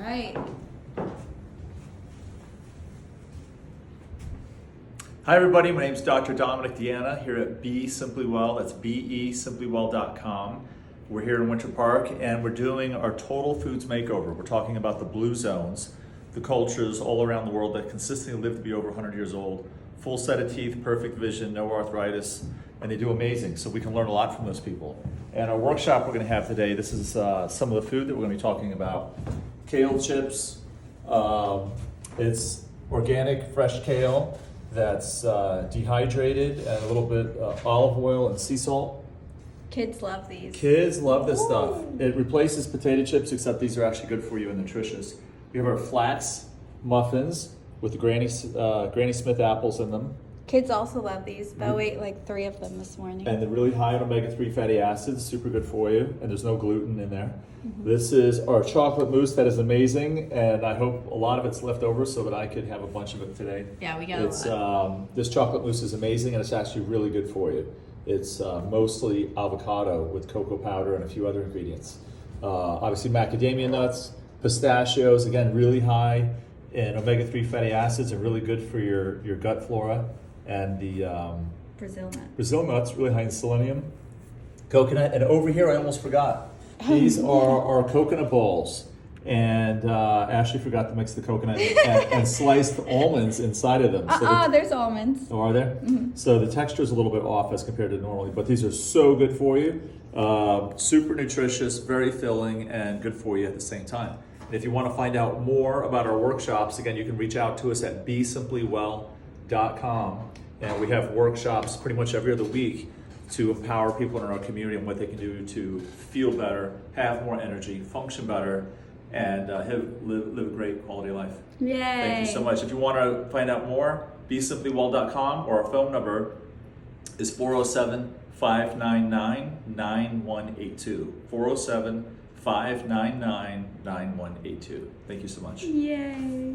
right. Hi everybody, my name is Dr. Dominic Deanna here at Be Simply Well. That's BeSimplyWell.com. We're here in Winter Park and we're doing our Total Foods Makeover. We're talking about the blue zones, the cultures all around the world that consistently live to be over 100 years old. Full set of teeth, perfect vision, no arthritis, and they do amazing. So we can learn a lot from those people. And our workshop we're going to have today, this is some of the food that we're going to be talking about. Kale chips, it's organic fresh kale that's dehydrated and a little bit olive oil and sea salt. Kids love these. Kids love this Ooh. stuff. It replaces potato chips, except these are actually good for you and nutritious. We have our flax muffins with the Granny Smith apples in them. Kids also love these. Bo ate like 3 of them this morning. And they're really high in omega-3 fatty acids, super good for you, and there's no gluten in there. Mm-hmm. This is our chocolate mousse that is amazing, and I hope a lot of it's left over so that I could have a bunch of it today. Yeah, we got a lot. This chocolate mousse is amazing, and it's actually really good for you. It's mostly avocado with cocoa powder and a few other ingredients. Obviously macadamia nuts, pistachios, again, really high in omega-3 fatty acids and really good for your gut flora. And the Brazil nuts, really high in selenium. Coconut, and over here I almost forgot. These are our coconut balls. And Ashley forgot to mix the coconut and sliced almonds inside of them. There's almonds. Oh, are there? Mm-hmm. So the texture is a little bit off as compared to normally, but these are so good for you. Super nutritious, very filling, and good for you at the same time. And if you want to find out more about our workshops, again, you can reach out to us at BeSimplyWell.com. And we have workshops pretty much every other week to empower people in our community and what they can do to feel better, have more energy, function better, and live a great quality life. Yay. Thank you so much. If you want to find out more, BeSimplyWell.com, or our phone number is 407-599-9182. 407-599-9182. Thank you so much. Yay.